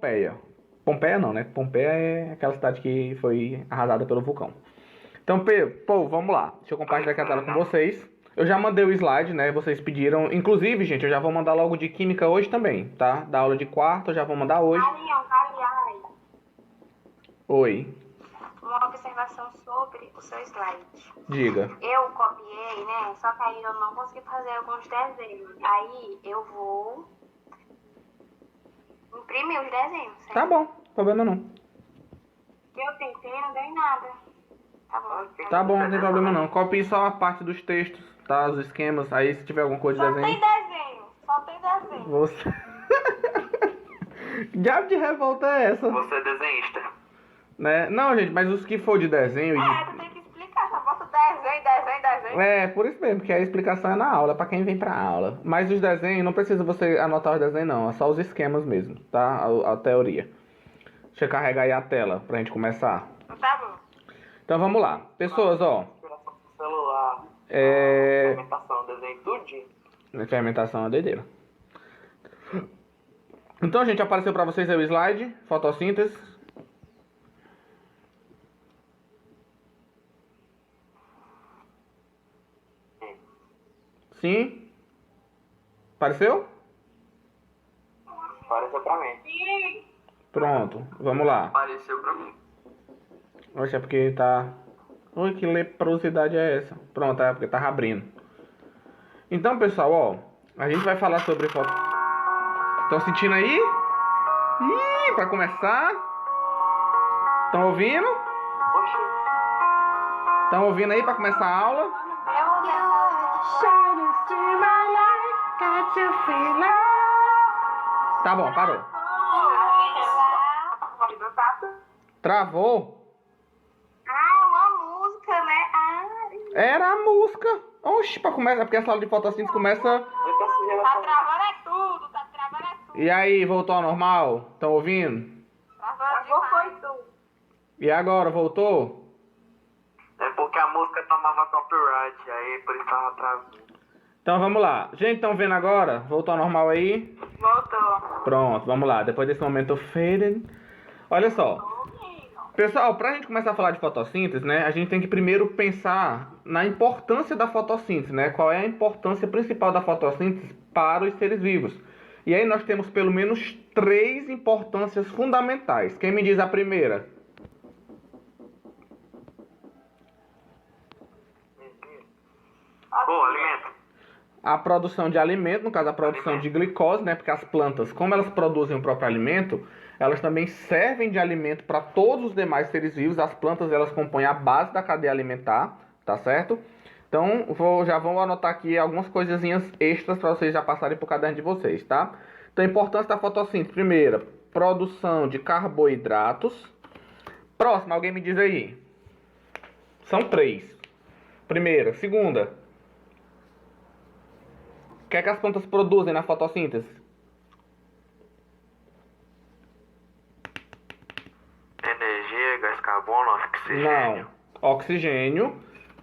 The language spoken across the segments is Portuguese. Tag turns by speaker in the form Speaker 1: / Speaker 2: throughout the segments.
Speaker 1: Pompeia. Pompeia não, né? Pompeia é aquela cidade que foi arrasada pelo vulcão. Então, pô, vamos lá. Deixa eu compartilhar aqui a tela com vocês. Eu já mandei o slide, né? Vocês pediram. Inclusive, gente, eu já vou mandar logo de química hoje também, tá? Da aula de quarto, eu já vou mandar hoje.
Speaker 2: Aliás,
Speaker 1: Oi.
Speaker 2: uma observação sobre o seu slide.
Speaker 1: Diga.
Speaker 2: Eu copiei, né? Só que aí eu não consegui fazer alguns desenhos. Aí eu vou imprimir os desenhos, certo?
Speaker 1: Tá bom, problema não.
Speaker 2: Eu tentei, não dei nada. Tá bom.
Speaker 1: Tá bom, não tem problema não. Copie só a parte dos textos, tá? Os esquemas. Aí se tiver alguma coisa de
Speaker 2: Só tem
Speaker 1: desenho.
Speaker 2: desenho. Só tem desenho.
Speaker 1: Você. Diabo de revolta é essa?
Speaker 3: Você é desenhista.
Speaker 1: Né? Não, gente, mas os que for de desenho.
Speaker 2: Tu tem que explicar. Só bota desenho.
Speaker 1: É, por isso mesmo, que a explicação é na aula, pra quem vem pra aula. Mas os desenhos, não precisa você anotar os desenhos, não. É só os esquemas mesmo, tá? A teoria. Deixa eu carregar aí a tela pra gente começar.
Speaker 2: Tá bom.
Speaker 1: Então vamos lá. Pessoas, ó.
Speaker 3: Celular.
Speaker 1: É.
Speaker 3: Fermentação, desenho tudinho.
Speaker 1: Fermentação é uma doideira. Então, gente, apareceu pra vocês aí o slide. Fotossíntese. Sim? Apareceu?
Speaker 3: Apareceu pra mim.
Speaker 1: Pronto, vamos lá.
Speaker 3: Apareceu pra mim.
Speaker 1: Oxe, é porque tá... Ui, que leprosidade é essa? Pronto, é porque tava abrindo. Então, pessoal, ó, a gente vai falar sobre foto... Estão sentindo aí? Ih, pra começar. Estão ouvindo?
Speaker 3: Oxe.
Speaker 1: Estão ouvindo aí pra começar a aula? Tá bom, parou. Travou?
Speaker 2: Uma música, né?
Speaker 1: Era a música. Oxi, pra começar, porque essa aula de fotossíntese começa...
Speaker 2: Tá travando é tudo,
Speaker 1: E aí, voltou ao normal? Estão ouvindo?
Speaker 2: Travou foi tudo.
Speaker 1: E agora, voltou?
Speaker 3: É porque a música tomava copyright, aí por isso tava travando.
Speaker 1: Então vamos lá. Gente, estão vendo agora? Voltou ao normal aí?
Speaker 2: Voltou.
Speaker 1: Pronto, vamos lá. Depois desse momento faded. Olha só. Pessoal, pra gente começar a falar de fotossíntese, né? A gente tem que primeiro pensar na importância da fotossíntese, né? Qual é a importância principal da fotossíntese para os seres vivos. E aí nós temos pelo menos 3 importâncias fundamentais. Quem me diz a primeira?
Speaker 3: Pô, alimento.
Speaker 1: A produção de alimento, no caso a produção de glicose, né? Porque as plantas, como elas produzem o próprio alimento, elas também servem de alimento para todos os demais seres vivos. As plantas, elas compõem a base da cadeia alimentar, tá certo? Então, já vou anotar aqui algumas coisinhas extras para vocês já passarem pro caderno de vocês, tá? Então, a importância da fotossíntese. Primeira, produção de carboidratos. Próximo, alguém me diz aí. São 3. Primeira. Segunda. O que é que as plantas produzem na fotossíntese?
Speaker 3: Energia, gás carbono, oxigênio.
Speaker 1: Não. Oxigênio.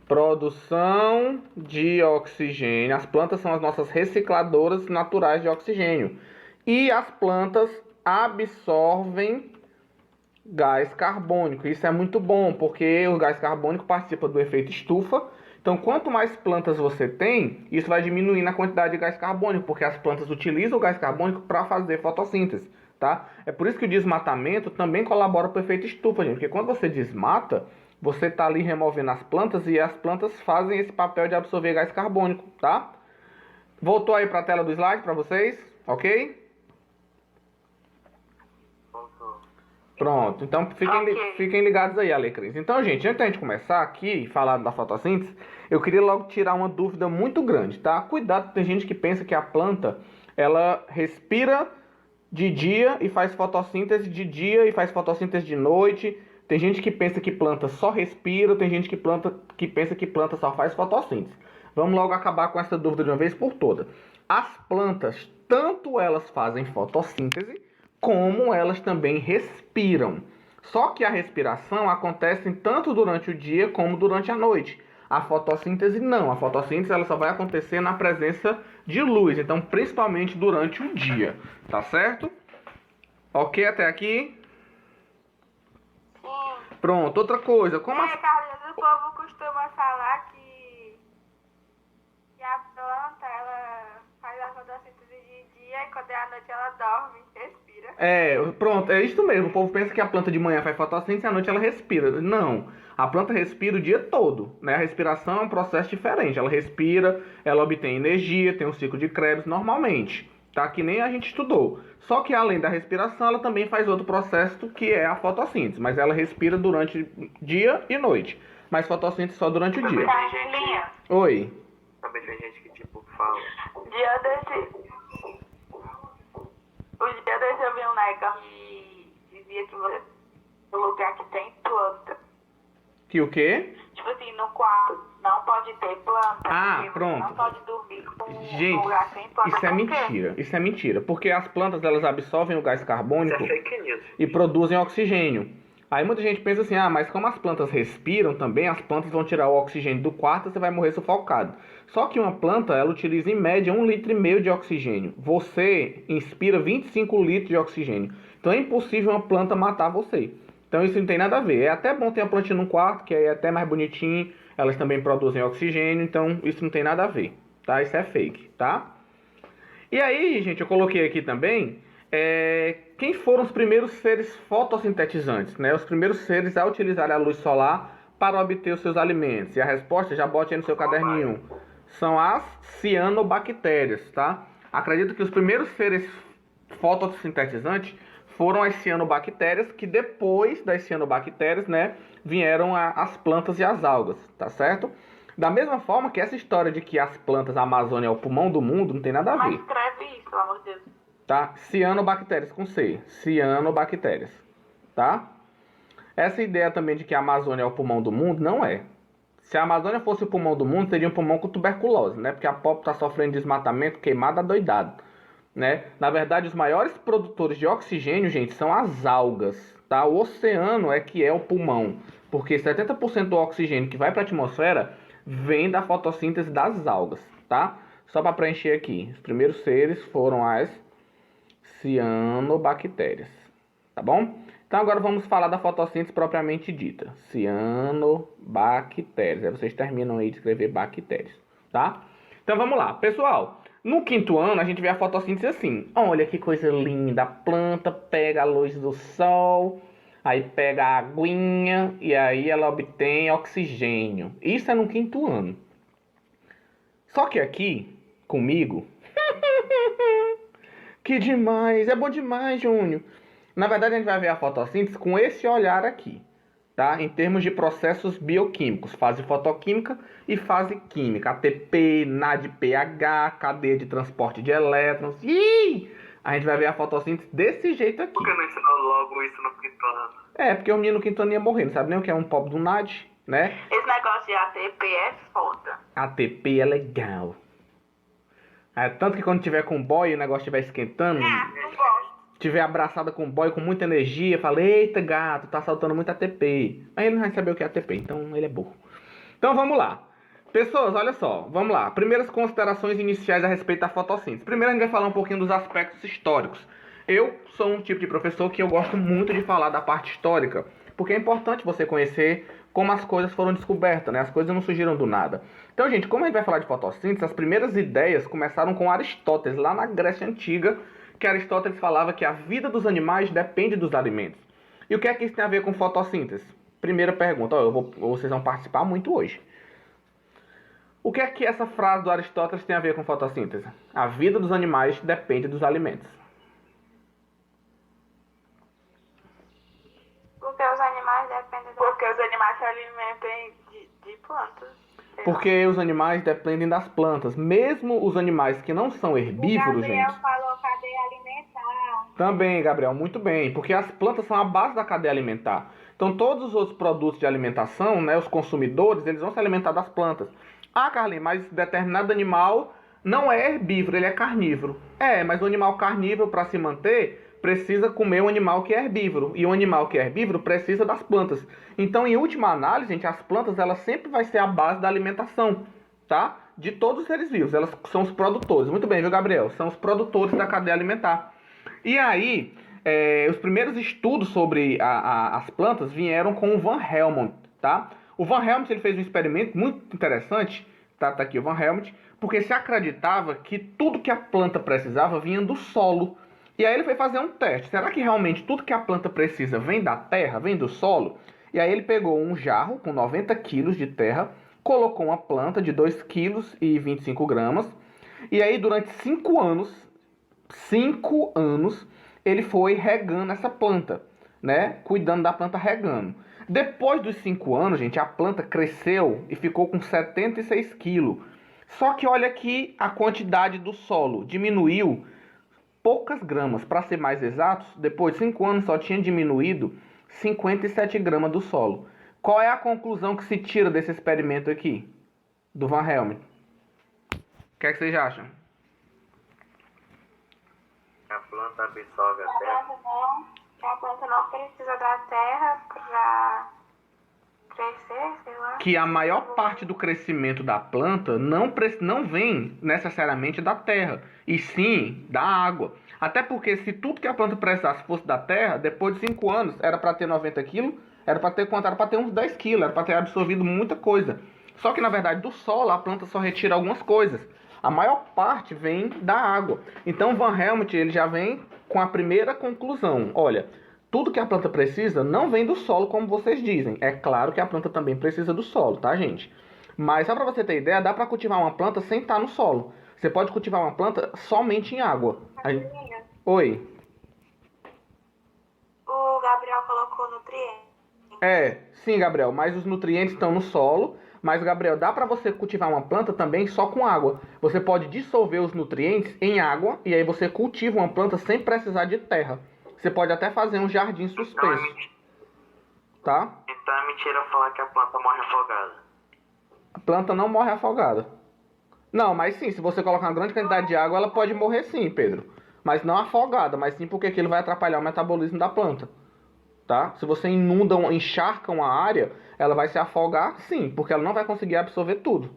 Speaker 1: Produção de oxigênio. As plantas são as nossas recicladoras naturais de oxigênio. E as plantas absorvem gás carbônico. Isso é muito bom, porque o gás carbônico participa do efeito estufa. Então, quanto mais plantas você tem, isso vai diminuindo a quantidade de gás carbônico, porque as plantas utilizam o gás carbônico para fazer fotossíntese, tá? É por isso que o desmatamento também colabora para o efeito estufa, gente. Porque quando você desmata, você está ali removendo as plantas e as plantas fazem esse papel de absorver gás carbônico, tá? Voltou aí para a tela do slide para vocês, ok? Pronto, então fiquem ligados aí, Alecrins. Então, gente, antes da gente começar aqui e falar da fotossíntese, eu queria logo tirar uma dúvida muito grande, tá? Cuidado, tem gente que pensa que a planta, ela respira de dia e faz fotossíntese de dia e faz fotossíntese de noite. Tem gente que pensa que planta só respira, tem gente que pensa que planta só faz fotossíntese. Vamos logo acabar com essa dúvida de uma vez por todas. As plantas, tanto elas fazem fotossíntese, como elas também respiram. Só que a respiração acontece tanto durante o dia como durante a noite. A fotossíntese não. A fotossíntese ela só vai acontecer na presença de luz. Então, principalmente durante o dia. Tá certo? Ok até aqui?
Speaker 2: Sim.
Speaker 1: Pronto, outra coisa. Como as...
Speaker 4: Carlinhos, o povo costuma falar que a planta, ela faz a fotossíntese de dia e quando é à noite ela dorme, respira.
Speaker 1: Pronto, é isso mesmo. O povo pensa que a planta de manhã faz fotossíntese e à noite ela respira. Não, a planta respira o dia todo, né? A respiração é um processo diferente. Ela respira, ela obtém energia, tem um ciclo de Krebs normalmente, tá? Que nem a gente estudou. Só que além da respiração, ela também faz outro processo que é a fotossíntese, mas ela respira durante dia e noite. Mas fotossíntese só durante o dia.
Speaker 2: Carlinhos,
Speaker 1: Oi.
Speaker 3: Também tem gente que, tipo, fala.
Speaker 4: Dia desse eu vi um negócio que dizia que você, no lugar que tem planta,
Speaker 1: Que o quê?
Speaker 4: tipo assim, no quarto não pode ter planta.
Speaker 1: Ah,
Speaker 4: porque você
Speaker 1: pronto.
Speaker 4: não pode dormir com
Speaker 1: Gente,
Speaker 4: um lugar sem planta.
Speaker 1: isso é
Speaker 4: Por quê?
Speaker 1: mentira. Isso é mentira. Porque as plantas elas absorvem o gás
Speaker 3: Isso
Speaker 1: carbônico
Speaker 3: é fake news.
Speaker 1: e produzem oxigênio. Aí muita gente pensa assim, mas como as plantas respiram também, as plantas vão tirar o oxigênio do quarto e você vai morrer sufocado. Só que uma planta, ela utiliza em média 1,5 litro de oxigênio. Você inspira 25 litros de oxigênio. Então é impossível uma planta matar você. Então isso não tem nada a ver. É até bom ter uma plantinha no quarto, que aí é até mais bonitinho. Elas também produzem oxigênio, então isso não tem nada a ver, tá? Isso é fake, tá? E aí, gente, eu coloquei aqui também quem foram os primeiros seres fotossintetizantes, né? Os primeiros seres a utilizar a luz solar para obter os seus alimentos. E a resposta, já bote aí no seu caderninho, são as cianobactérias, tá? Acredito que os primeiros seres fotossintetizantes foram as cianobactérias, que depois das cianobactérias, né, vieram as plantas e as algas, tá certo? Da mesma forma que essa história de que as plantas, a Amazônia é o pulmão do mundo, não tem nada a
Speaker 4: Mas
Speaker 1: ver.
Speaker 4: escreve isso, pelo amor de Deus.
Speaker 1: Tá? Cianobactérias com C. Cianobactérias. Tá? Essa ideia também de que a Amazônia é o pulmão do mundo, não é. Se a Amazônia fosse o pulmão do mundo, seria um pulmão com tuberculose, né? Porque a pop está sofrendo desmatamento, queimada, adoidado, né? Na verdade, os maiores produtores de oxigênio, gente, são as algas, tá? O oceano é que é o pulmão, porque 70% do oxigênio que vai para a atmosfera vem da fotossíntese das algas, tá? Só para preencher aqui, os primeiros seres foram as cianobactérias, tá bom? Então agora vamos falar da fotossíntese propriamente dita. Cianobactérias. Aí vocês terminam aí de escrever bactérias, tá? Então vamos lá, pessoal. No quinto ano a gente vê a fotossíntese assim. Olha que coisa linda. A planta pega a luz do sol, aí pega a aguinha e aí ela obtém oxigênio. Isso é no quinto ano. Só que aqui, comigo... Que demais, é bom demais, Júnior. Na verdade, a gente vai ver a fotossíntese com esse olhar aqui, tá? Em termos de processos bioquímicos, fase fotoquímica e fase química. ATP, NADPH, cadeia de transporte de elétrons. Ih! A gente vai ver a fotossíntese desse jeito aqui.
Speaker 3: Por que não ensinou logo isso no quinto ano?
Speaker 1: Porque o menino no quinto ano ia morrer, não sabe nem o que é um pobre do NAD, né?
Speaker 4: Esse negócio de ATP é foda.
Speaker 1: ATP é legal. Tanto que quando tiver com o boy e o negócio estiver esquentando,
Speaker 4: Não gosto.
Speaker 1: tiver abraçada com o boy com muita energia, fala, eita gato, tá saltando muito ATP. Mas ele não vai saber o que é ATP, então ele é burro. Então vamos lá. Pessoas, olha só, vamos lá. Primeiras considerações iniciais a respeito da fotossíntese. Primeiro a gente vai falar um pouquinho dos aspectos históricos. Eu sou um tipo de professor que eu gosto muito de falar da parte histórica, porque é importante você conhecer como as coisas foram descobertas, né? As coisas não surgiram do nada. Então, gente, como a gente vai falar de fotossíntese, as primeiras ideias começaram com Aristóteles, lá na Grécia Antiga, que Aristóteles falava que a vida dos animais depende dos alimentos. E o que é que isso tem a ver com fotossíntese? Primeira pergunta, vocês vão participar muito hoje. O que é que essa frase do Aristóteles tem a ver com fotossíntese? A vida dos animais depende dos alimentos.
Speaker 2: Porque os animais dependem do...
Speaker 4: Porque os animais se alimentam de plantas.
Speaker 1: Porque os animais dependem das plantas. Mesmo os animais que não são herbívoros,
Speaker 2: Gabriel
Speaker 1: gente.
Speaker 2: falou cadeia alimentar.
Speaker 1: Também, Gabriel, muito bem. Porque as plantas são a base da cadeia alimentar. Então, todos os outros produtos de alimentação, né, os consumidores, eles vão se alimentar das plantas. Ah, Carlinhos, mas determinado animal não é herbívoro, ele é carnívoro. Mas o animal carnívoro, para se manter, precisa comer um animal que é herbívoro. E o animal que é herbívoro precisa das plantas. Então, em última análise, gente, as plantas, elas sempre vai ser a base da alimentação, tá? De todos os seres vivos. Elas são os produtores. Muito bem, viu, Gabriel? São os produtores da cadeia alimentar. E aí, os primeiros estudos sobre as plantas vieram com o Van Helmont, tá? O Van Helmont ele fez um experimento muito interessante, tá aqui o Van Helmont, porque se acreditava que tudo que a planta precisava vinha do solo. E aí ele foi fazer um teste. Será que realmente tudo que a planta precisa vem da terra, vem do solo? E aí ele pegou um jarro com 90 quilos de terra, colocou uma planta de 2 quilos e 25 gramas, e aí durante 5 anos, ele foi regando essa planta, né? Cuidando da planta regando. Depois dos 5 anos, gente, a planta cresceu e ficou com 76 quilos. Só que olha aqui a quantidade do solo. Diminuiu poucas gramas. Para ser mais exatos, depois de 5 anos só tinha diminuído 57 gramas do solo. Qual é a conclusão que se tira desse experimento aqui? Do Van Helmont? O que é que vocês acham?
Speaker 3: A planta absorve a terra.
Speaker 4: Que a planta não precisa da terra pra crescer, sei lá.
Speaker 1: Que a maior parte do crescimento da planta não vem necessariamente da terra, e sim da água. Até porque se tudo que a planta precisasse fosse da terra, depois de 5 anos era para ter 90 quilos, era para ter quanto? Era para ter uns 10 quilos, era para ter absorvido muita coisa. Só que na verdade do solo a planta só retira algumas coisas. A maior parte vem da água. Então Van Helmont ele já vem com a primeira conclusão. Olha, tudo que a planta precisa não vem do solo, como vocês dizem. É claro que a planta também precisa do solo, tá, gente? Mas só para você ter ideia, dá para cultivar uma planta sem estar no solo. Você pode cultivar uma planta somente em água. Oi.
Speaker 4: O Gabriel colocou nutrientes.
Speaker 1: Sim, Gabriel, mas os nutrientes estão no solo. Mas, Gabriel, dá para você cultivar uma planta também só com água. Você pode dissolver os nutrientes em água e aí você cultiva uma planta sem precisar de terra. Você pode até fazer um jardim suspenso. Tá?
Speaker 3: Então é mentira falar que a planta morre afogada.
Speaker 1: A planta não morre afogada. Não, mas sim, se você colocar uma grande quantidade de água, ela pode morrer sim, Pedro. Mas não afogada, mas sim porque aquilo vai atrapalhar o metabolismo da planta. Tá? Se você encharca uma área, ela vai se afogar, sim, porque ela não vai conseguir absorver tudo.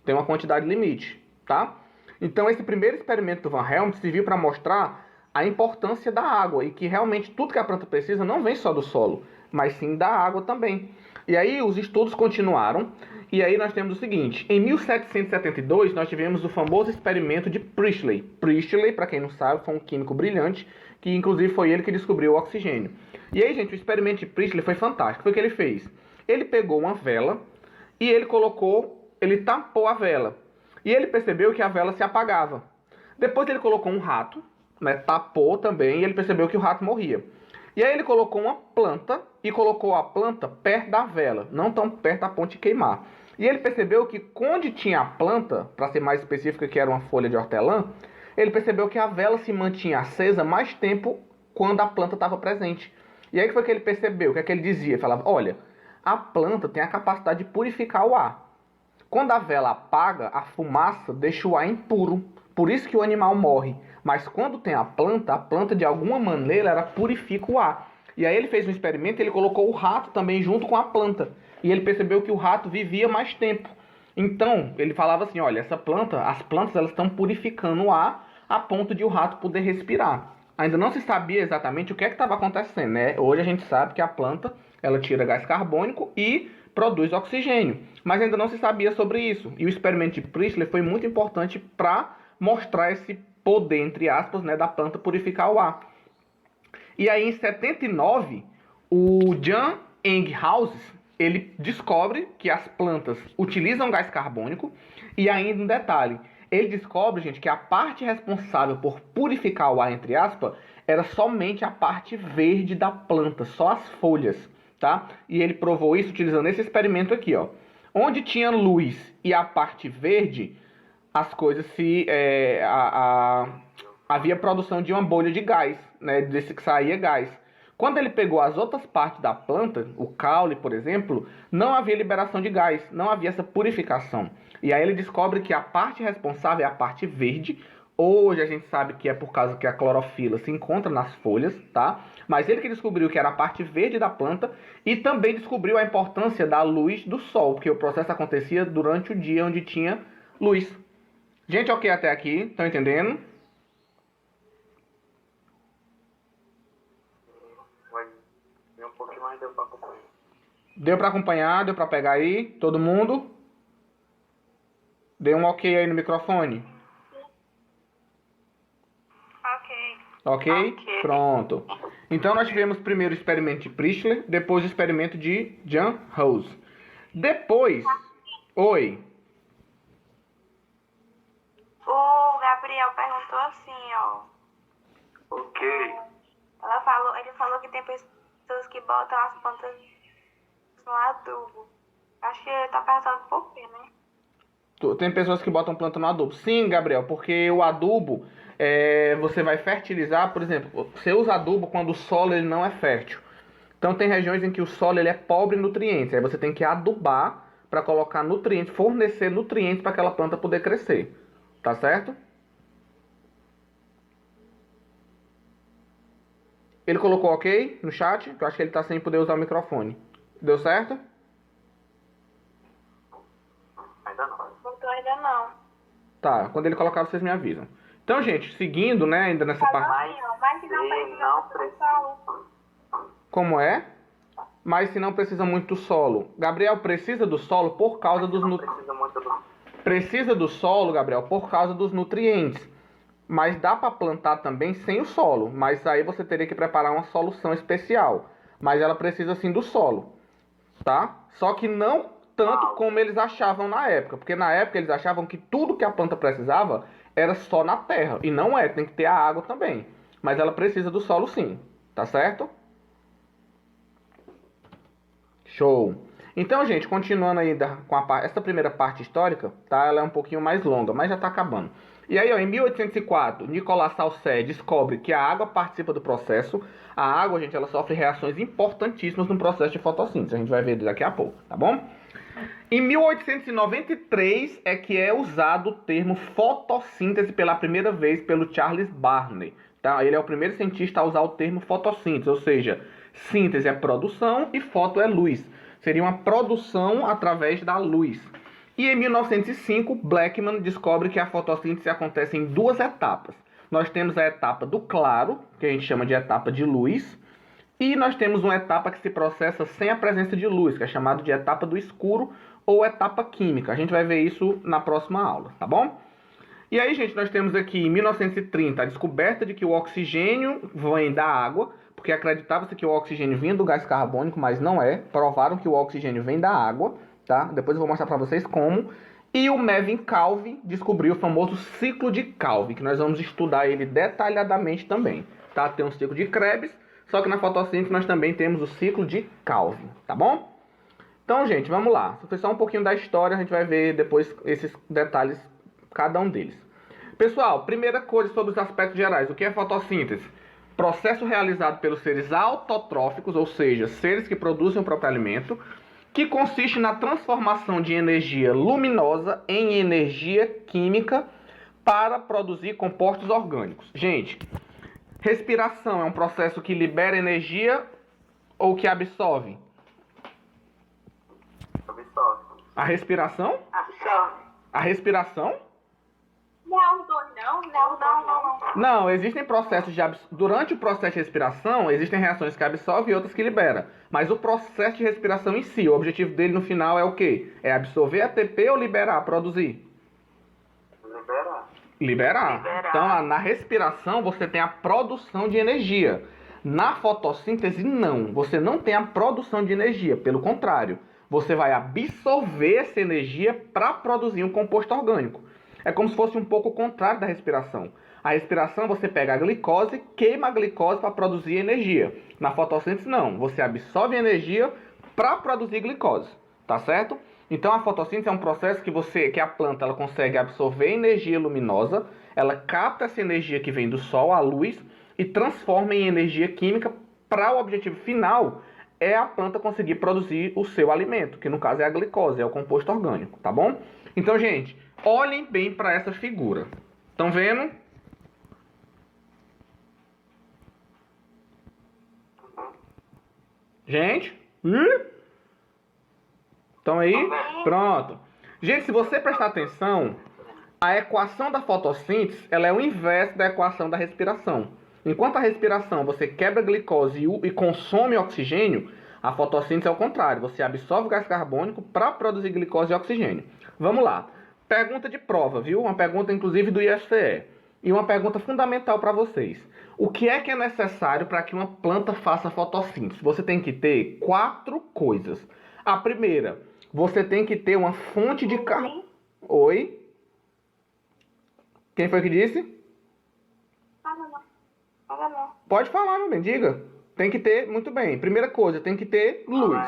Speaker 1: Tem uma quantidade limite, tá? Então esse primeiro experimento do Van Helmont serviu para mostrar a importância da água e que realmente tudo que a planta precisa não vem só do solo, mas sim da água também. E aí os estudos continuaram, e aí nós temos o seguinte: em 1772 nós tivemos o famoso experimento de Priestley. Priestley, para quem não sabe, foi um químico brilhante, que inclusive foi ele que descobriu o oxigênio. E aí, gente, o experimento de Priestley foi fantástico. Foi o que ele fez. Ele pegou uma vela e ele tampou a vela. E ele percebeu que a vela se apagava. Depois ele colocou um rato, né, tapou também, e ele percebeu que o rato morria. E aí ele colocou uma planta e colocou a planta perto da vela, não tão perto da ponte de queimar. E ele percebeu que onde tinha a planta, para ser mais específico, que era uma folha de hortelã, ele percebeu que a vela se mantinha acesa mais tempo quando a planta estava presente. E aí que foi que ele percebeu, o que é que ele dizia? Ele falava, olha, a planta tem a capacidade de purificar o ar. Quando a vela apaga, a fumaça deixa o ar impuro. Por isso que o animal morre. Mas quando tem a planta de alguma maneira ela purifica o ar. E aí ele fez um experimento e ele colocou o rato também junto com a planta. E ele percebeu que o rato vivia mais tempo. Então, ele falava assim, olha, as plantas elas estão purificando o ar a ponto de o rato poder respirar. Ainda não se sabia exatamente o que é que estava acontecendo, né? Hoje a gente sabe que a planta, ela tira gás carbônico e produz oxigênio. Mas ainda não se sabia sobre isso. E o experimento de Priestley foi muito importante para mostrar esse poder, entre aspas, né, da planta purificar o ar. E aí, em 79, o Jan Enghouses, ele descobre que as plantas utilizam gás carbônico e ainda um detalhe, ele descobre, gente, que a parte responsável por purificar o ar, entre aspas, era somente a parte verde da planta, só as folhas, tá? E ele provou isso utilizando esse experimento aqui, ó. Onde tinha luz e a parte verde, as coisas havia produção de uma bolha de gás, né? Desse que saía gás. Quando ele pegou as outras partes da planta, o caule, por exemplo, não havia liberação de gás, não havia essa purificação. E aí ele descobre que a parte responsável é a parte verde. Hoje a gente sabe que é por causa que a clorofila se encontra nas folhas, tá? Mas ele que descobriu que era a parte verde da planta e também descobriu a importância da luz do sol, porque o processo acontecia durante o dia onde tinha luz. Gente, ok até aqui? Estão entendendo?
Speaker 3: deu pra acompanhar.
Speaker 1: Deu pra acompanhar? Deu pra pegar aí? Todo mundo? Dê um ok aí no microfone.
Speaker 4: Ok.
Speaker 1: Ok?
Speaker 2: Ok.
Speaker 1: Pronto. Então nós tivemos primeiro o experimento de Priestler, depois o experimento de Jan Rose. Depois... Oi.
Speaker 4: O Gabriel perguntou assim, ó.
Speaker 3: Ok.
Speaker 4: Ele falou que tem pessoas que botam as plantas no adubo. Acho que ele tá perguntando por quê, né?
Speaker 1: Tem pessoas que botam planta no adubo. Sim, Gabriel, porque o adubo, você vai fertilizar, por exemplo, você usa adubo quando o solo ele não é fértil. Então tem regiões em que o solo ele é pobre em nutrientes. Aí você tem que adubar para colocar nutrientes, fornecer nutrientes para aquela planta poder crescer. Tá certo? Ele colocou ok no chat, que eu acho que ele está sem poder usar o microfone. Deu certo?
Speaker 3: Ainda não.
Speaker 4: Botou ainda não.
Speaker 1: Tá, quando ele colocar vocês me avisam. Então, gente, seguindo, né, ainda nessa parte...
Speaker 4: Assim, ó, mas se não
Speaker 3: Sim,
Speaker 4: precisa
Speaker 3: não
Speaker 4: do
Speaker 3: precisa.
Speaker 4: solo.
Speaker 1: Como é? Mas se não precisa muito do solo. Gabriel, precisa do solo por causa dos
Speaker 3: Não
Speaker 1: nutrientes.
Speaker 3: precisa muito do...
Speaker 1: Precisa do solo, Gabriel, por causa dos nutrientes. Mas dá para plantar também sem o solo. Mas aí você teria que preparar uma solução especial. Mas ela precisa sim do solo, tá? Só que não tanto como eles achavam na época. Porque na época eles achavam que tudo que a planta precisava era só na terra. E não é, tem que ter a água também. Mas ela precisa do solo sim, tá certo? Show! Então, gente, continuando aí com essa primeira parte histórica, tá? Ela é um pouquinho mais longa, mas já tá acabando. E aí, ó, em 1804, Nicolas Salcé descobre que a água participa do processo. A água, gente, ela sofre reações importantíssimas no processo de fotossíntese. A gente vai ver daqui a pouco, tá bom? Em 1893 é que é usado o termo fotossíntese pela primeira vez pelo Charles Barney. Tá? Ele é o primeiro cientista a usar o termo fotossíntese, ou seja, síntese é produção e foto é luz. Seria uma produção através da luz. E em 1905, Blackman descobre que a fotossíntese acontece em duas etapas. Nós temos a etapa do claro, que a gente chama de etapa de luz, e nós temos uma etapa que se processa sem a presença de luz, que é chamada de etapa do escuro ou etapa química. A gente vai ver isso na próxima aula, tá bom? E aí, gente, nós temos aqui em 1930 a descoberta de que o oxigênio vem da água, porque acreditava-se que o oxigênio vinha do gás carbônico, mas não é. Provaram que o oxigênio vem da água, tá? Depois eu vou mostrar para vocês como. E o Melvin Calvin descobriu o famoso ciclo de Calvin, que nós vamos estudar ele detalhadamente também, tá? Tem um ciclo de Krebs, só que na fotossíntese nós também temos o ciclo de Calvin, tá bom? Então, gente, vamos lá. Isso foi só um pouquinho da história, a gente vai ver depois esses detalhes, cada um deles. Pessoal, primeira coisa sobre os aspectos gerais. O que é fotossíntese? Processo realizado pelos seres autotróficos, ou seja, seres que produzem o próprio alimento, que consiste na transformação de energia luminosa em energia química para produzir compostos orgânicos. Gente, respiração é um processo que libera energia ou que absorve?
Speaker 3: Absorve.
Speaker 1: A respiração?
Speaker 2: Absorve.
Speaker 1: A respiração?
Speaker 4: Não.
Speaker 1: Não, existem processos durante o processo de respiração, existem reações que absorvem e outras que liberam. Mas o processo de respiração em si, o objetivo dele no final é o quê? É absorver ATP ou liberar, produzir? Liberar. Então, na respiração, você tem a produção de energia. Na fotossíntese, não. Você não tem a produção de energia. Pelo contrário, você vai absorver essa energia para produzir um composto orgânico. É como se fosse um pouco o contrário da respiração. A respiração, você pega a glicose, queima a glicose para produzir energia. Na fotossíntese, não. Você absorve energia para produzir glicose. Tá certo? Então, a fotossíntese é um processo que a planta ela consegue absorver energia luminosa, ela capta essa energia que vem do sol, a luz, e transforma em energia química para o objetivo final, é a planta conseguir produzir o seu alimento, que no caso é a glicose, é o composto orgânico, tá bom? Então, gente, olhem bem para essa figura. Estão vendo? Gente? Estão aí? Pronto. Gente, se você prestar atenção, a equação da fotossíntese ela é o inverso da equação da respiração. Enquanto a respiração você quebra a glicose e consome oxigênio, A fotossíntese é o contrário, você absorve o gás carbônico para produzir glicose e oxigênio. Vamos lá. Pergunta de prova, viu? Uma pergunta inclusive do IFCE. E uma pergunta fundamental para vocês. O que é necessário para que uma planta faça fotossíntese? Você tem que ter 4 coisas. A primeira, você tem que ter uma fonte de carbono. Oi? Quem foi que disse? Pode falar, meu bem, diga. Tem que ter, muito bem. Primeira coisa, tem que ter luz.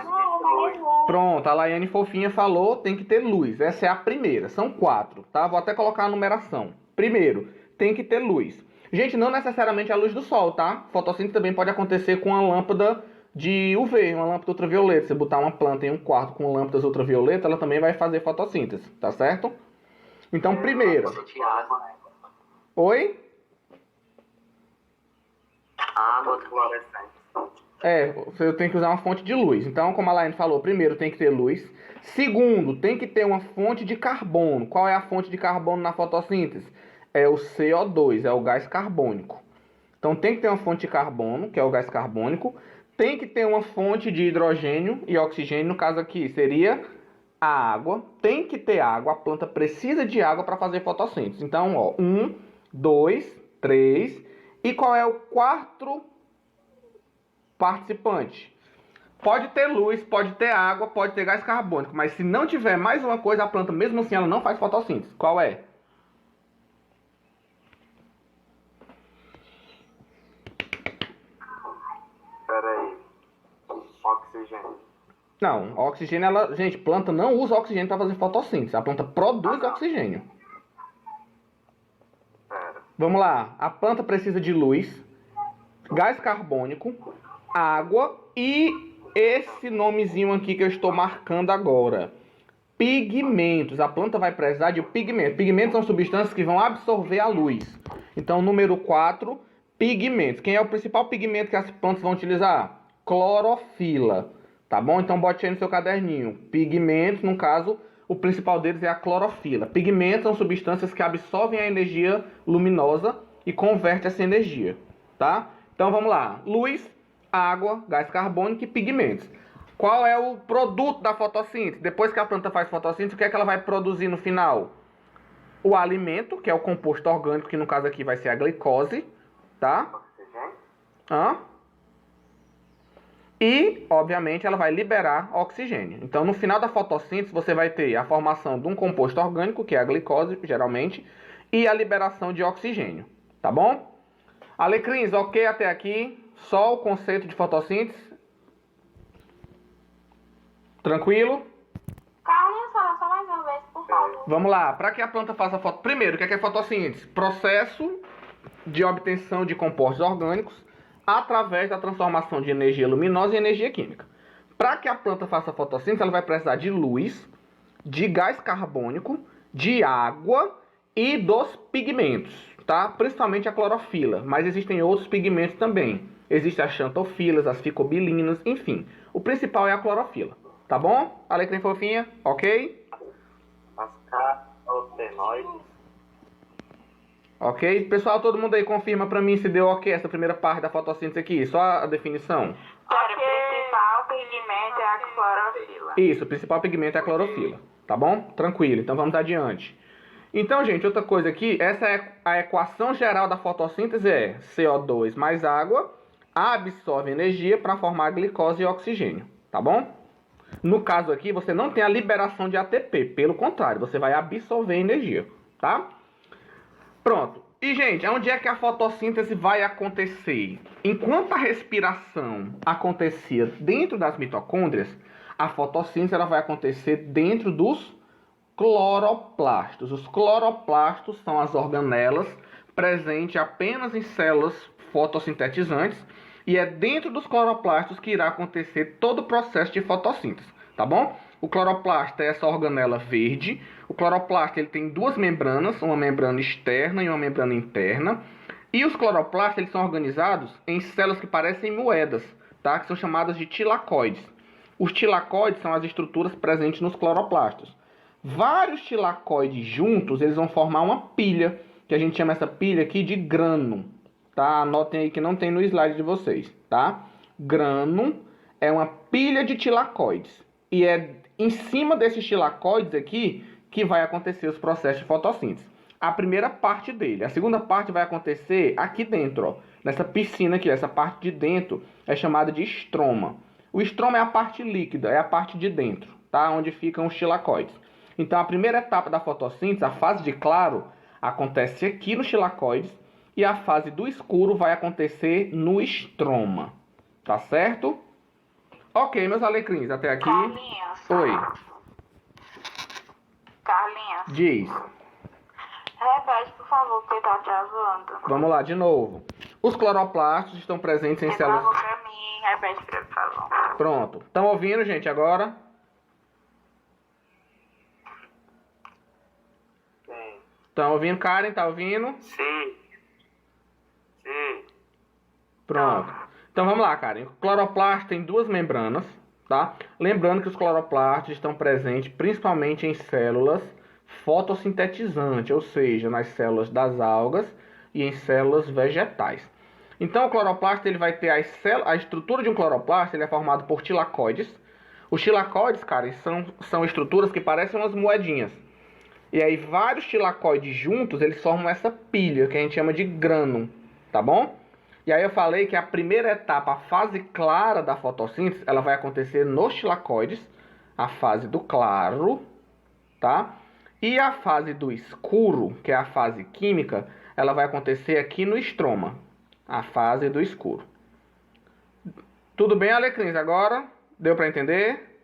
Speaker 1: Pronto, a Laiane Fofinha falou, tem que ter luz. Essa é a primeira, são 4, tá? Vou até colocar a numeração. Primeiro, tem que ter luz. Gente, não necessariamente a luz do sol, tá? Fotossíntese também pode acontecer com a lâmpada de UV, uma lâmpada ultravioleta. Se botar uma planta em um quarto com lâmpadas ultravioletas, ela também vai fazer fotossíntese, tá certo? Então, primeiro... Oi? Eu tenho que usar uma fonte de luz. Então, como a Laine falou, primeiro tem que ter luz. Segundo, tem que ter uma fonte de carbono. Qual é a fonte de carbono na fotossíntese? É o CO2, é o gás carbônico. Então, tem que ter uma fonte de carbono, que é o gás carbônico. Tem que ter uma fonte de hidrogênio e oxigênio, no caso aqui seria a água. Tem que ter água, a planta precisa de água para fazer fotossíntese. Então, ó, 1, 2, 3. E qual é o quarto participante? Pode ter luz, pode ter água, pode ter gás carbônico, mas se não tiver mais uma coisa, a planta mesmo assim ela não faz fotossíntese. Qual é?
Speaker 3: Peraí. Oxigênio.
Speaker 1: Não, oxigênio, ela... Gente, planta não usa oxigênio para fazer fotossíntese. A planta produz oxigênio. Vamos lá. A planta precisa de luz, gás carbônico, água e esse nomezinho aqui que eu estou marcando agora. Pigmentos. A planta vai precisar de pigmentos. Pigmentos são substâncias que vão absorver a luz. Então, número 4, pigmentos. Quem é o principal pigmento que as plantas vão utilizar? Clorofila. Tá bom? Então, bote aí no seu caderninho. Pigmentos, no caso, o principal deles é a clorofila. Pigmentos são substâncias que absorvem a energia luminosa e convertem essa energia. Tá? Então, vamos lá. Luz, água, gás carbônico e pigmentos. Qual é o produto da fotossíntese? Depois que a planta faz fotossíntese, o que é que ela vai produzir no final? O alimento, que é o composto orgânico, que no caso aqui vai ser a glicose, tá? E, obviamente, ela vai liberar oxigênio. Então, no final da fotossíntese, você vai ter a formação de um composto orgânico, que é a glicose, geralmente, e a liberação de oxigênio, tá bom? Alecrins, ok até aqui? Só o conceito de fotossíntese? Tranquilo?
Speaker 4: Carlinhos, fala só mais uma vez, por favor.
Speaker 1: Vamos lá. Para que a planta faça foto... Primeiro, o que é fotossíntese? Processo de obtenção de compostos orgânicos através da transformação de energia luminosa em energia química. Para que a planta faça fotossíntese, ela vai precisar de luz, de gás carbônico, de água e dos pigmentos, tá? Principalmente a clorofila, mas existem outros pigmentos também. Existem as xantofilas, as ficobilinas, enfim. O principal é a clorofila, tá bom? Alecrim fofinha, ok?
Speaker 3: As carotenoides.
Speaker 1: Ok? Pessoal, todo mundo aí confirma pra mim se deu ok essa primeira parte da fotossíntese aqui. Só a definição.
Speaker 4: O principal pigmento é a clorofila.
Speaker 1: Isso, o principal pigmento é a clorofila. Tá bom? Tranquilo. Então vamos adiante. Então, gente, outra coisa aqui. Essa é a equação geral da fotossíntese. É CO2 mais água absorve energia para formar glicose e oxigênio. Tá bom? No caso aqui, você não tem a liberação de ATP. Pelo contrário, você vai absorver energia. Tá? Pronto. E, gente, onde é que a fotossíntese vai acontecer? Enquanto a respiração acontecia dentro das mitocôndrias, a fotossíntese ela vai acontecer dentro dos cloroplastos. Os cloroplastos são as organelas presentes apenas em células fotossintetizantes e é dentro dos cloroplastos que irá acontecer todo o processo de fotossíntese, tá bom? O cloroplasto é essa organela verde. O cloroplasto ele tem duas membranas, uma membrana externa e uma membrana interna. E os cloroplastos eles são organizados em células que parecem moedas, tá? Que são chamadas de tilacoides. Os tilacoides são as estruturas presentes nos cloroplastos. Vários tilacoides juntos eles vão formar uma pilha, que a gente chama essa pilha aqui de grano. Tá? Anotem aí que não tem no slide de vocês, tá? Grano é uma pilha de tilacoides. E é em cima desses tilacoides aqui que vai acontecer os processos de fotossíntese. A primeira parte dele. A segunda parte vai acontecer aqui dentro, ó, nessa piscina aqui. Essa parte de dentro é chamada de estroma. O estroma é a parte líquida, é a parte de dentro, tá? Onde ficam os tilacoides. Então, a primeira etapa da fotossíntese, a fase de claro, acontece aqui nos tilacoides e a fase do escuro vai acontecer no estroma. Tá certo? Ok, meus alecrins, até aqui.
Speaker 4: Carlinhos.
Speaker 1: Oi,
Speaker 4: Carlinhos.
Speaker 1: diz.
Speaker 4: Repete, por favor, porque tá travando.
Speaker 1: Vamos lá, de novo. Os cloroplastos estão presentes em
Speaker 4: Você
Speaker 1: células...
Speaker 4: travou pra mim. Repete pra mim, por favor.
Speaker 1: Pronto. Estão ouvindo, gente, agora?
Speaker 3: Sim.
Speaker 1: Estão ouvindo, Karen? Tá ouvindo?
Speaker 3: Sim. Sim.
Speaker 1: Pronto. Então vamos lá, Karen. O cloroplasto tem duas membranas, tá? Lembrando que os cloroplastos estão presentes principalmente em células fotossintetizantes, ou seja, nas células das algas e em células vegetais. Então o cloroplasto ele vai ter a estrutura de um cloroplasto, ele é formado por tilacoides. Os tilacoides, Karen, são estruturas que parecem umas moedinhas. E aí vários tilacoides juntos, eles formam essa pilha que a gente chama de grânulo, tá bom? E aí eu falei que a primeira etapa, a fase clara da fotossíntese, ela vai acontecer nos tilacoides, a fase do claro, tá? E a fase do escuro, que é a fase química, ela vai acontecer aqui no estroma, a fase do escuro. Tudo bem, Alecrins? Agora deu para entender?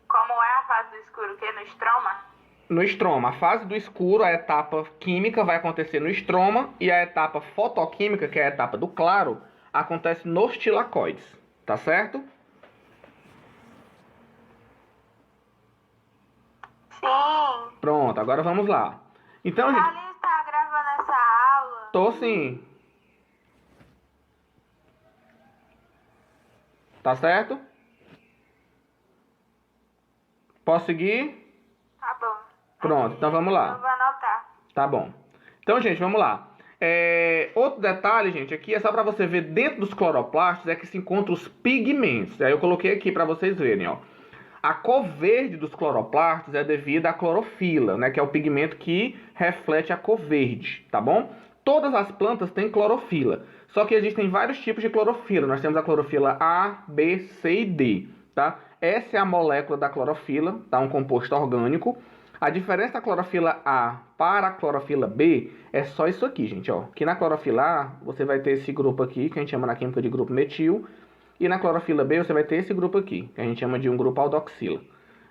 Speaker 4: Como é a fase do escuro? Que no estroma?
Speaker 1: No estroma, a fase do escuro, a etapa química vai acontecer no estroma e a etapa fotoquímica, que é a etapa do claro, acontece nos tilacoides, tá certo?
Speaker 4: Sim.
Speaker 1: Pronto, agora vamos lá. Então, gente,
Speaker 4: Carlinhos tá gravando essa aula?
Speaker 1: tô sim. Tá certo? Posso seguir?
Speaker 4: Tá bom.
Speaker 1: Pronto, então vamos
Speaker 4: Eu
Speaker 1: lá.
Speaker 4: vou anotar.
Speaker 1: Tá bom. Então, gente, vamos lá. Outro detalhe, gente, aqui é só para você ver dentro dos cloroplastos é que se encontram os pigmentos. Aí eu coloquei aqui para vocês verem, ó. A cor verde dos cloroplastos é devida à clorofila, né, que é o pigmento que reflete a cor verde, tá bom? Todas as plantas têm clorofila, só que existem vários tipos de clorofila. Nós temos a clorofila A, B, C e D, tá? Essa é a molécula da clorofila, tá? Um composto orgânico. A diferença da clorofila A para a clorofila B é só isso aqui, gente, ó. Que na clorofila A você vai ter esse grupo aqui, que a gente chama na química de grupo metil. E na clorofila B você vai ter esse grupo aqui, que a gente chama de um grupo aldoxila.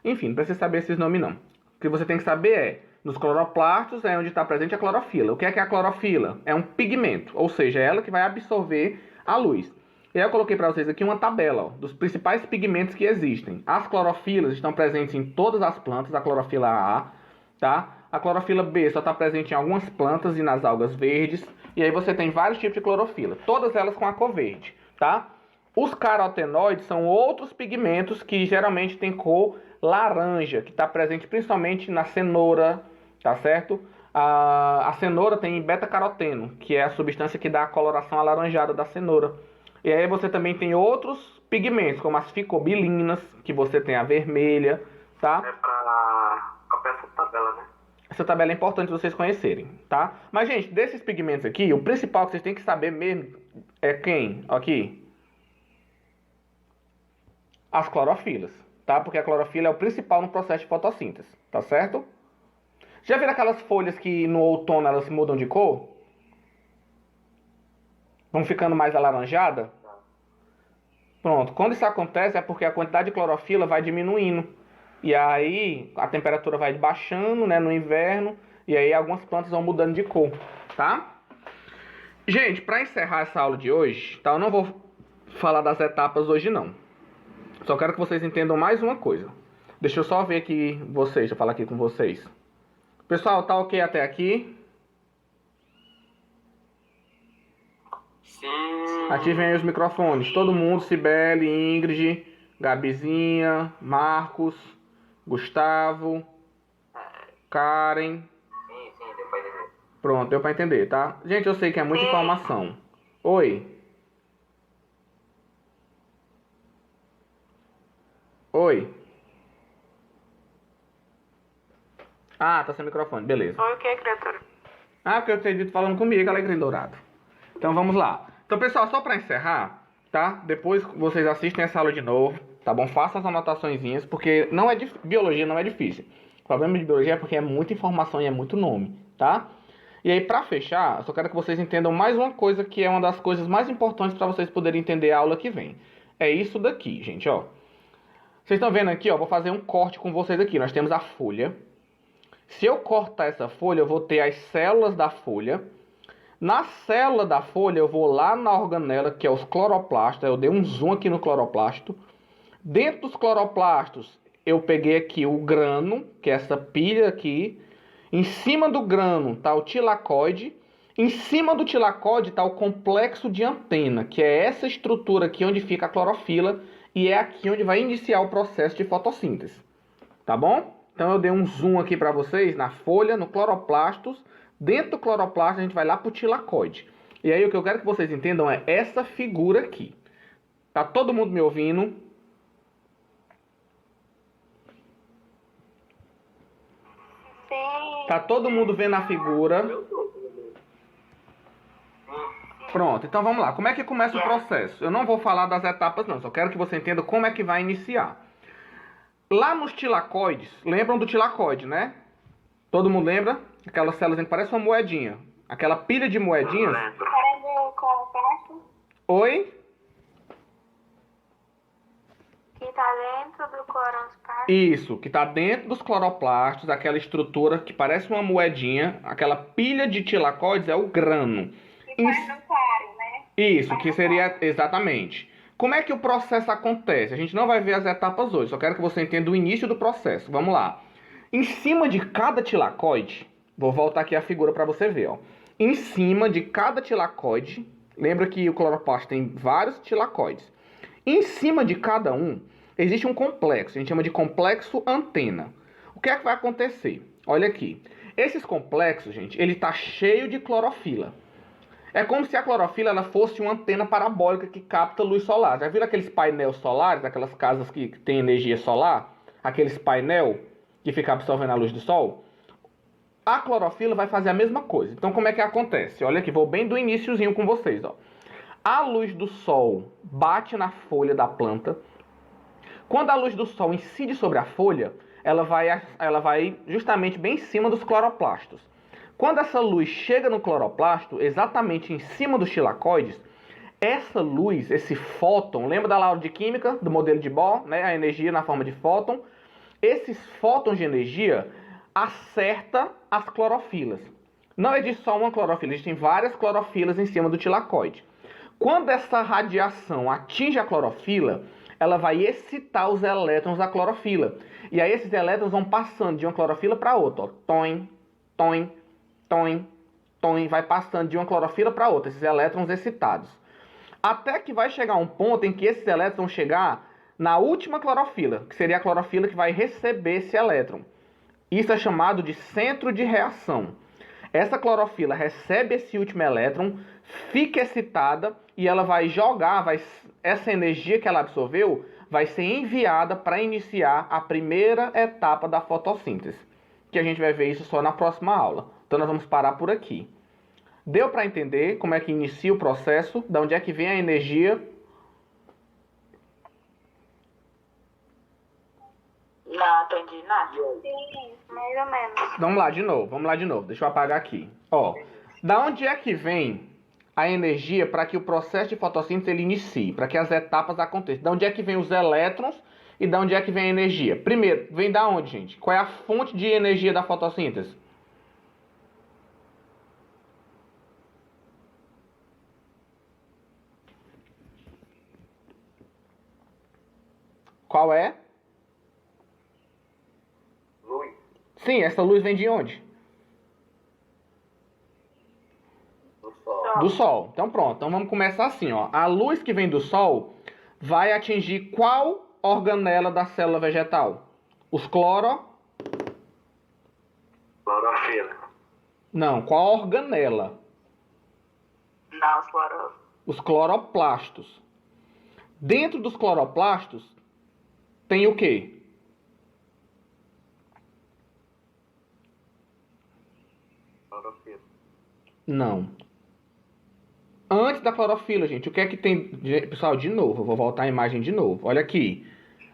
Speaker 1: Enfim, não precisa saber esses nomes não. O que você tem que saber é, nos cloroplastos é onde está presente a clorofila. O que é a clorofila? É um pigmento, ou seja, é ela que vai absorver a luz. E aí eu coloquei para vocês aqui uma tabela, ó, dos principais pigmentos que existem. As clorofilas estão presentes em todas as plantas, a clorofila A, tá? A clorofila B só está presente em algumas plantas e nas algas verdes. E aí você tem vários tipos de clorofila, todas elas com a cor verde, tá? Os carotenoides são outros pigmentos que geralmente têm cor laranja, que está presente principalmente na cenoura, tá certo? A cenoura tem beta-caroteno, que é a substância que dá a coloração alaranjada da cenoura. E aí você também tem outros pigmentos, como as ficobilinas, que você tem a vermelha, tá?
Speaker 3: É pra copiar essa tabela, né?
Speaker 1: Essa tabela é importante vocês conhecerem, tá? Mas, gente, desses pigmentos aqui, o principal que vocês têm que saber mesmo é quem? Aqui. As clorofilas, tá? Porque a clorofila é o principal no processo de fotossíntese, tá certo? Já viram aquelas folhas que no outono elas mudam de cor? Vão ficando mais alaranjada? Pronto, quando isso acontece é porque a quantidade de clorofila vai diminuindo. E aí a temperatura vai baixando, né, no inverno, e aí algumas plantas vão mudando de cor, tá? Gente, para encerrar essa aula de hoje, tá? Eu não vou falar das etapas hoje não. Só quero que vocês entendam mais uma coisa. Deixa eu só ver aqui vocês, deixa eu falar aqui com vocês. Pessoal, tá ok até aqui?
Speaker 3: Sim.
Speaker 1: Ativem aí os microfones. Todo mundo, Cibele, Ingrid, Gabizinha, Marcos, Gustavo, Karen.
Speaker 3: Sim, depois de ver.
Speaker 1: Pronto, deu pra entender, tá? Gente, eu sei que é muita informação. Oi. Oi. Ah, tá sem microfone, beleza.
Speaker 4: Oi, o que, criatura?
Speaker 1: Ah, porque eu tenho dito falando comigo, Alecrim Dourado. Então vamos lá. Então, pessoal, só pra encerrar, tá? Depois vocês assistem essa aula de novo, tá bom? Façam as anotaçõezinhas, porque não é biologia não é difícil. O problema de biologia é porque é muita informação e é muito nome, tá? E aí, pra fechar, eu só quero que vocês entendam mais uma coisa que é uma das coisas mais importantes pra vocês poderem entender a aula que vem. É isso daqui, gente, ó. Vocês estão vendo aqui, ó, vou fazer um corte com vocês aqui. Nós temos a folha. Se eu cortar essa folha, eu vou ter as células da folha. Na célula da folha, eu vou lá na organela, que é os cloroplastos. Eu dei um zoom aqui no cloroplasto. Dentro dos cloroplastos, eu peguei aqui o grano, que é essa pilha aqui. Em cima do grano está o tilacoide. Em cima do tilacoide está o complexo de antena, que é essa estrutura aqui onde fica a clorofila. E é aqui onde vai iniciar o processo de fotossíntese. Tá bom? Então eu dei um zoom aqui para vocês na folha, no cloroplastos. Dentro do cloroplasto a gente vai lá para o tilacoide. E aí o que eu quero que vocês entendam é essa figura aqui. Tá todo mundo me ouvindo?
Speaker 4: Sim.
Speaker 1: Tá todo mundo vendo a figura? Pronto, então vamos lá. Como é que começa o processo? Eu não vou falar das etapas não, só quero que você entenda como é que vai iniciar. Lá nos tilacoides, lembram do tilacoide, né? Todo mundo lembra? Aquelas células que parecem uma moedinha. Aquela pilha de moedinhas.
Speaker 4: Parece o cloroplasto
Speaker 1: Oi?
Speaker 4: que tá dentro do cloroplasto.
Speaker 1: Isso, que está dentro dos cloroplastos, aquela estrutura que parece uma moedinha. Aquela pilha de tilacoides é o grano.
Speaker 4: Que faz no claro, né?
Speaker 1: Isso, que seria exatamente. Como é que o processo acontece? A gente não vai ver as etapas hoje, só quero que você entenda o início do processo. Vamos lá. Em cima de cada tilacoide, vou voltar aqui a figura para você ver, ó. Em cima de cada tilacoide, lembra que o cloroplasto tem vários tilacoides. Em cima de cada um, existe um complexo, a gente chama de complexo antena. O que é que vai acontecer? Olha aqui. Esses complexos, gente, ele está cheio de clorofila. É como se a clorofila ela fosse uma antena parabólica que capta luz solar. Já viram aqueles painéis solares, aquelas casas que tem energia solar? Aqueles painel que fica absorvendo a luz do sol? A clorofila vai fazer a mesma coisa. Então como é que acontece? Olha aqui, vou bem do iniciozinho com vocês, ó. A luz do sol bate na folha da planta. Quando a luz do sol incide sobre a folha, ela vai justamente bem em cima dos cloroplastos. Quando essa luz chega no cloroplasto, exatamente em cima dos tilacoides, essa luz, esse fóton, lembra da aula de química, do modelo de Bohr, né? A energia na forma de fóton? Esses fótons de energia acerta as clorofilas. Não existe só uma clorofila, existem várias clorofilas em cima do tilacoide. Quando essa radiação atinge a clorofila, ela vai excitar os elétrons da clorofila. E aí esses elétrons vão passando de uma clorofila para outra. Ó. Toim, toim, toim, toim, vai passando de uma clorofila para outra, esses elétrons excitados. Até que vai chegar um ponto em que esses elétrons vão chegar na última clorofila, que seria a clorofila que vai receber esse elétron. Isso é chamado de centro de reação. Essa clorofila recebe esse último elétron, fica excitada e ela vai jogar, essa energia que ela absorveu vai ser enviada para iniciar a primeira etapa da fotossíntese. Que a gente vai ver isso só na próxima aula. Então nós vamos parar por aqui. Deu para entender como é que inicia o processo? De onde é que vem a energia?
Speaker 4: Não entendi nada. Sim, mais ou menos.
Speaker 1: Vamos lá de novo. Deixa eu apagar aqui. Ó, da onde é que vem a energia para que o processo de fotossíntese ele inicie, para que as etapas aconteçam? Da onde é que vem os elétrons e da onde é que vem a energia? Primeiro, vem da onde, gente? Qual é a fonte de energia da fotossíntese? Qual é?
Speaker 3: Luz.
Speaker 1: Sim, essa luz vem de onde?
Speaker 3: Do sol.
Speaker 1: Do Sol. Então pronto, então vamos começar assim, ó. A luz que vem do Sol vai atingir qual organela da célula vegetal? Os
Speaker 3: Clorofila.
Speaker 1: Não, qual a organela?
Speaker 4: Não,
Speaker 1: Os cloroplastos. Dentro dos cloroplastos tem o quê?
Speaker 3: Clorofila.
Speaker 1: Não. Antes da clorofila, gente, o que é que tem... Pessoal, de novo, eu vou voltar a imagem de novo. Olha aqui.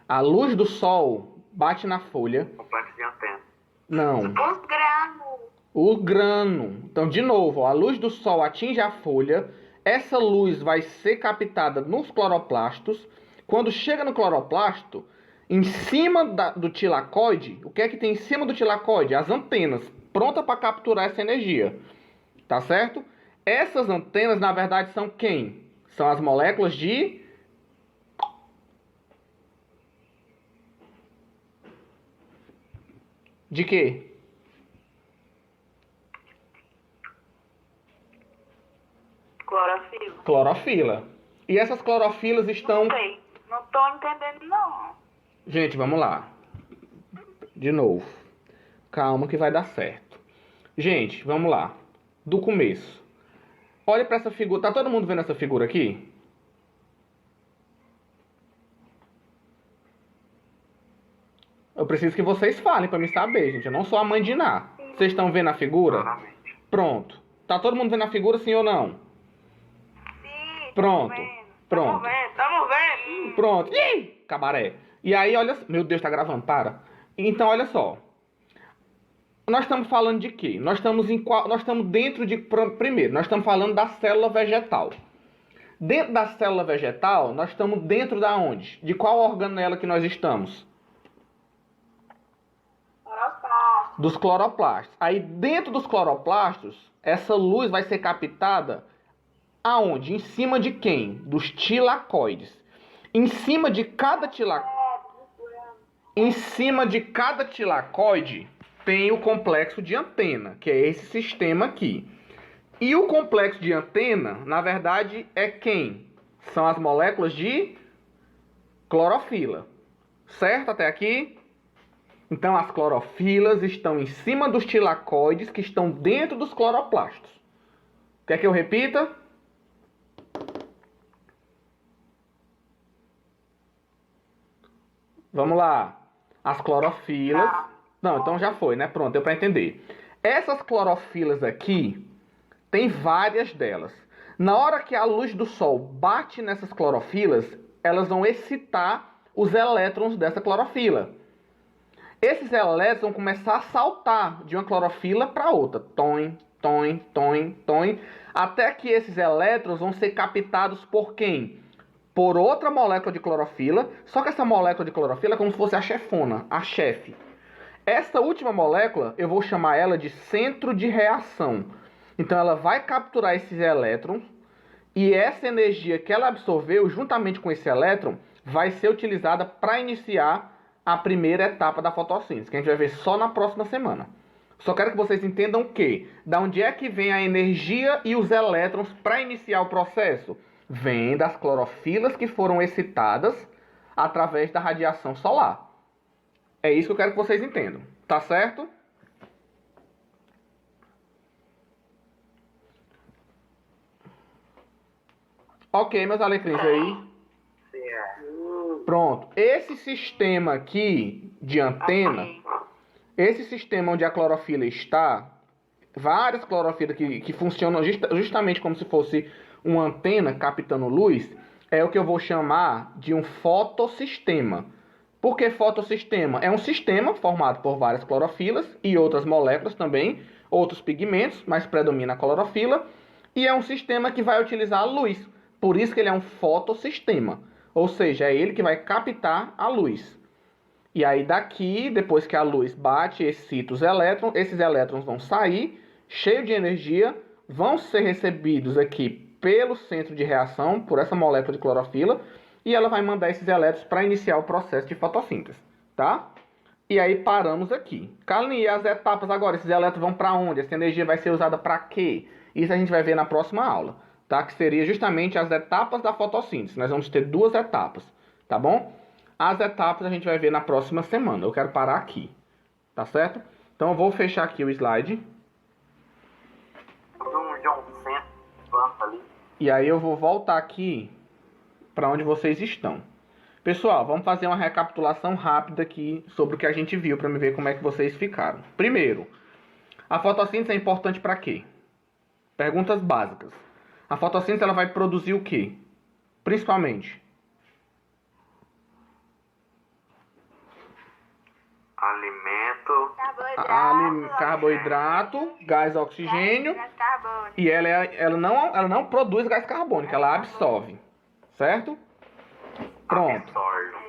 Speaker 1: A luz do sol bate na folha.
Speaker 3: Complexo de antena.
Speaker 1: Não.
Speaker 4: Os grãos.
Speaker 1: O grano. Então, de novo, ó, a luz do sol atinge a folha. Essa luz vai ser captada nos cloroplastos. Quando chega no cloroplasto, em cima do tilacoide, o que é que tem em cima do tilacoide? As antenas, prontas para capturar essa energia. Tá certo? Essas antenas, na verdade, são quem? São as moléculas de... De quê?
Speaker 4: Clorofila.
Speaker 1: Clorofila. E essas clorofilas estão...
Speaker 4: Não sei. Não tô entendendo, não.
Speaker 1: Gente, vamos lá. De novo. Calma que vai dar certo. Gente, vamos lá. Do começo. Olha para essa figura. Tá todo mundo vendo essa figura aqui? Eu preciso que vocês falem para me saber, gente. Eu não sou a mãe de Ná. Vocês estão vendo a figura?
Speaker 3: Claramente.
Speaker 1: Pronto. Tá todo mundo vendo a figura, sim ou não?
Speaker 4: Sim,
Speaker 1: Pronto. Pronto.
Speaker 4: Tamo vendo.
Speaker 1: Pronto. Ih, cabaré. E aí, olha... Meu Deus, tá gravando, para. Então, olha só. Nós estamos falando de quê? Nós estamos dentro de... Primeiro, nós estamos falando da célula vegetal. Dentro da célula vegetal, nós estamos dentro da onde? De qual organela que nós estamos?
Speaker 2: Cloroplastos.
Speaker 1: Dos cloroplastos. Aí, dentro dos cloroplastos, essa luz vai ser captada aonde? Em cima de quem? Dos tilacoides. Em cima de cada tilacoide tem o complexo de antena, que é esse sistema aqui. E o complexo de antena, na verdade, é quem? São as moléculas de clorofila. Certo até aqui? Então, as clorofilas estão em cima dos tilacoides que estão dentro dos cloroplastos. Quer que eu repita? Vamos lá. As clorofilas... Não, então já foi, né? Pronto, deu para entender. Essas clorofilas aqui, tem várias delas. Na hora que a luz do sol bate nessas clorofilas, elas vão excitar os elétrons dessa clorofila. Esses elétrons vão começar a saltar de uma clorofila para outra. Toim, toim, toim, toim. Até que esses elétrons vão ser captados por quem? Por outra molécula de clorofila. Só que essa molécula de clorofila é como se fosse a chefona, a chefe. Essa última molécula, eu vou chamar ela de centro de reação. Então, ela vai capturar esses elétrons e essa energia que ela absorveu, juntamente com esse elétron, vai ser utilizada para iniciar a primeira etapa da fotossíntese, que a gente vai ver só na próxima semana. Só quero que vocês entendam que, da onde é que vem a energia e os elétrons para iniciar o processo? Vem das clorofilas que foram excitadas através da radiação solar. É isso que eu quero que vocês entendam. Tá certo? Ok, meus alecrins aí.
Speaker 3: Sim, é.
Speaker 1: Pronto. Esse sistema aqui de antena, esse sistema onde a clorofila está, várias clorofilas que funcionam justamente como se fosse uma antena captando luz, é o que eu vou chamar de um fotossistema. Por que fotossistema? É um sistema formado por várias clorofilas e outras moléculas também, outros pigmentos, mas predomina a clorofila, e é um sistema que vai utilizar a luz. Por isso que ele é um fotossistema, ou seja, é ele que vai captar a luz. E aí daqui, depois que a luz bate e excita os elétrons, esses elétrons vão sair, cheios de energia, vão ser recebidos aqui pelo centro de reação, por essa molécula de clorofila, e ela vai mandar esses elétrons para iniciar o processo de fotossíntese, tá? E aí paramos aqui. Carlinhos, e as etapas agora? Esses elétrons vão para onde? Essa energia vai ser usada para quê? Isso a gente vai ver na próxima aula, tá? Que seria justamente as etapas da fotossíntese. Nós vamos ter 2 etapas, tá bom? As etapas a gente vai ver na próxima semana. Eu quero parar aqui, tá certo? Então eu vou fechar aqui o slide. E aí eu vou voltar aqui para onde vocês estão. Pessoal, vamos fazer uma recapitulação rápida aqui sobre o que a gente viu para me ver como é que vocês ficaram. Primeiro, a fotossíntese é importante para quê? Perguntas básicas. A fotossíntese ela vai produzir o quê? Principalmente.
Speaker 3: Alimento.
Speaker 1: Carboidrato, gás oxigênio.
Speaker 4: Gás carbônico.
Speaker 1: E ela não produz gás carbônico, ela absorve. Certo? Pronto.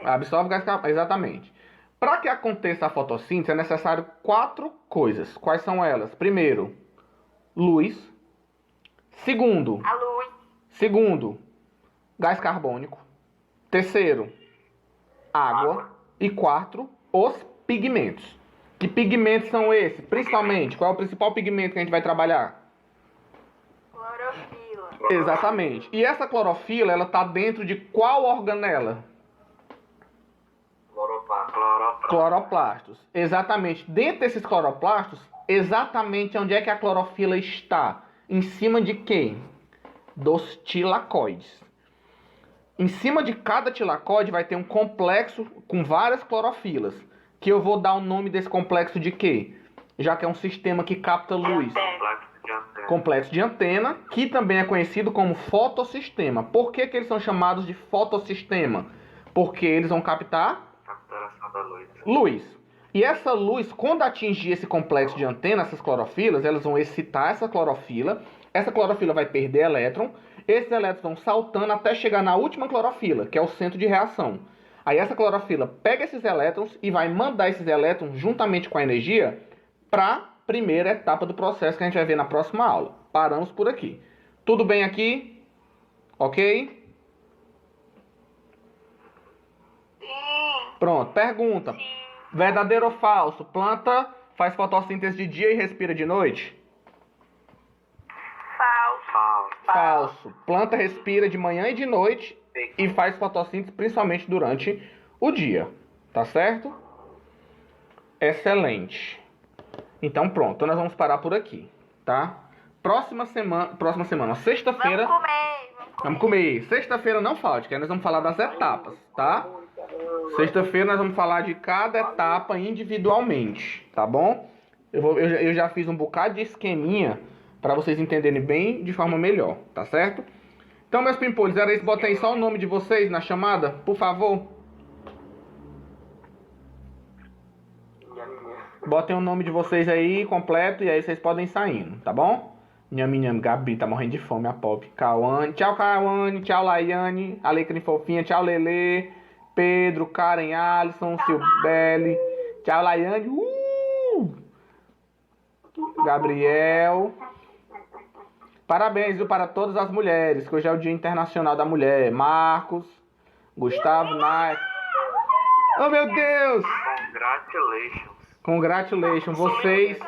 Speaker 1: Absorve gás carbônico, exatamente. Para que aconteça a fotossíntese é necessário 4 coisas. Quais são elas? Primeiro, luz.
Speaker 4: A luz.
Speaker 1: Segundo, gás carbônico. Terceiro, água. E 4, os pigmentos. Que pigmentos são esses? Principalmente, qual é o principal pigmento que a gente vai trabalhar?
Speaker 4: Clorofila.
Speaker 1: Exatamente. E essa clorofila, ela está dentro de qual organela? Cloroplastos. Exatamente. Dentro desses cloroplastos, exatamente onde é que a clorofila está? Em cima de quê? Dos tilacoides. Em cima de cada tilacoide vai ter um complexo com várias clorofilas. Que eu vou dar o nome desse complexo de quê? Já que é um sistema que capta luz. Complexo de antena, que também é conhecido como fotossistema. Por que eles são chamados de fotossistema? Porque eles vão captar
Speaker 3: Captação da luz.
Speaker 1: luz. E essa luz, quando atingir esse complexo de antena, essas clorofilas, elas vão excitar essa clorofila. Essa clorofila vai perder elétron. Esses elétrons vão saltando até chegar na última clorofila, que é o centro de reação. Aí essa clorofila pega esses elétrons e vai mandar esses elétrons juntamente com a energia para a primeira etapa do processo que a gente vai ver na próxima aula. Paramos por aqui. Tudo bem aqui? Ok?
Speaker 4: Sim.
Speaker 1: Pronto, pergunta. Verdadeiro ou falso? Planta faz fotossíntese de dia e respira de noite?
Speaker 4: Falso.
Speaker 1: Falso. Planta respira de manhã e de noite e faz fotossíntese principalmente durante o dia. Tá certo? Excelente. Então pronto, então nós vamos parar por aqui, tá? Próxima semana, sexta-feira. Vamos comer. Sexta-feira não falte, que aí nós vamos falar das etapas, tá? Sexta-feira nós vamos falar de cada etapa individualmente, tá bom? Eu já fiz um bocado de esqueminha para vocês entenderem bem de forma melhor, tá certo? Então, meus pimpolhos, era isso. Botem só o nome de vocês na chamada, por favor. Botem o nome de vocês aí completo e aí vocês podem ir saindo, tá bom? Nhami, Gabi tá morrendo de fome, a Pop. Cauane, tchau Laiane, Alecrim Fofinha, tchau Lele, Pedro, Karen, Alisson, Silbele, tchau Laiane, Gabriel. Parabéns, viu, para todas as mulheres, que hoje é o Dia Internacional da Mulher. Marcos, Gustavo, Nath. Oh, meu Deus!
Speaker 3: Congratulations.
Speaker 1: Congratulations, vocês